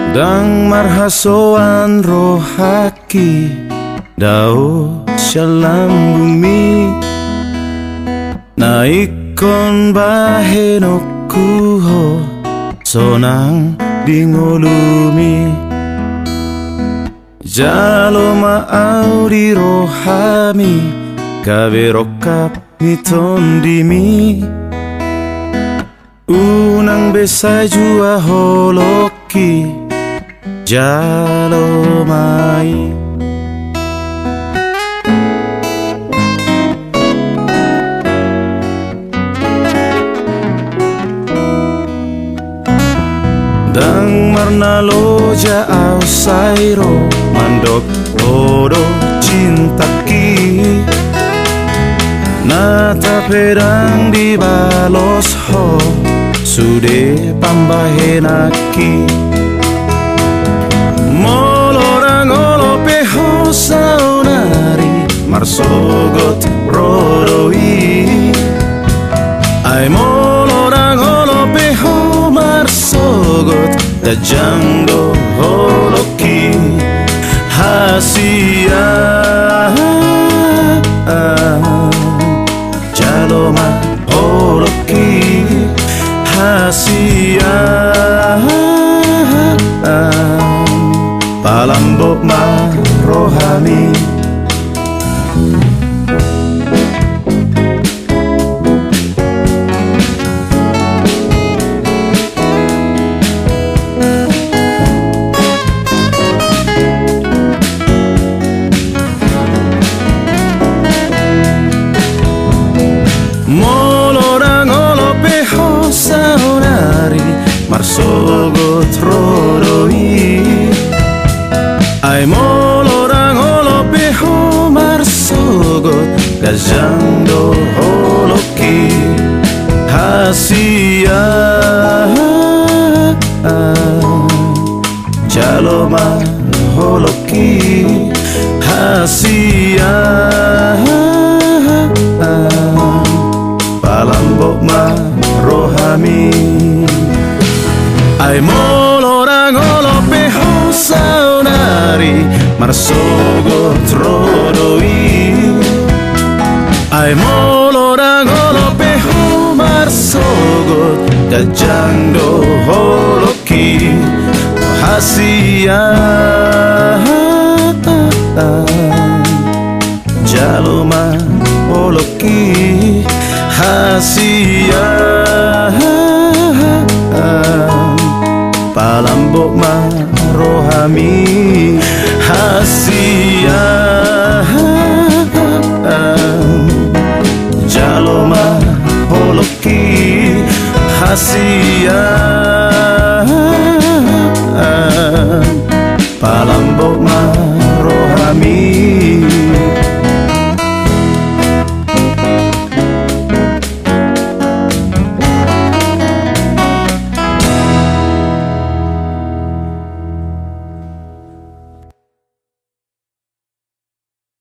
Dang marhasoan rohaki dao syalam bumi naikon bahenokuho sonang dingolumi jalo maaudi rohami kaberokap mitondimi unang besai jua holoki jalo mai dang marna loja au sairo mandok odo cintaki nata pedang di balos ho sude pambahenaki molorang olope ho saunari marsogot rodoi ai molorang olope ho marsogot dajanggo holoki hasia jaloma holoki hasia palambok ma rohani molorang olope ho saunari marsogot rodoi ai molorang olope ho marsogot gajando holoki hasia jaloma holoki hasia palambok ma rohami ai molorang olope ho saunari marsogot rodoi ai molorang olope ho marsogot dajangdo holoki hasia jaloma holoki hasia palambok ma rohami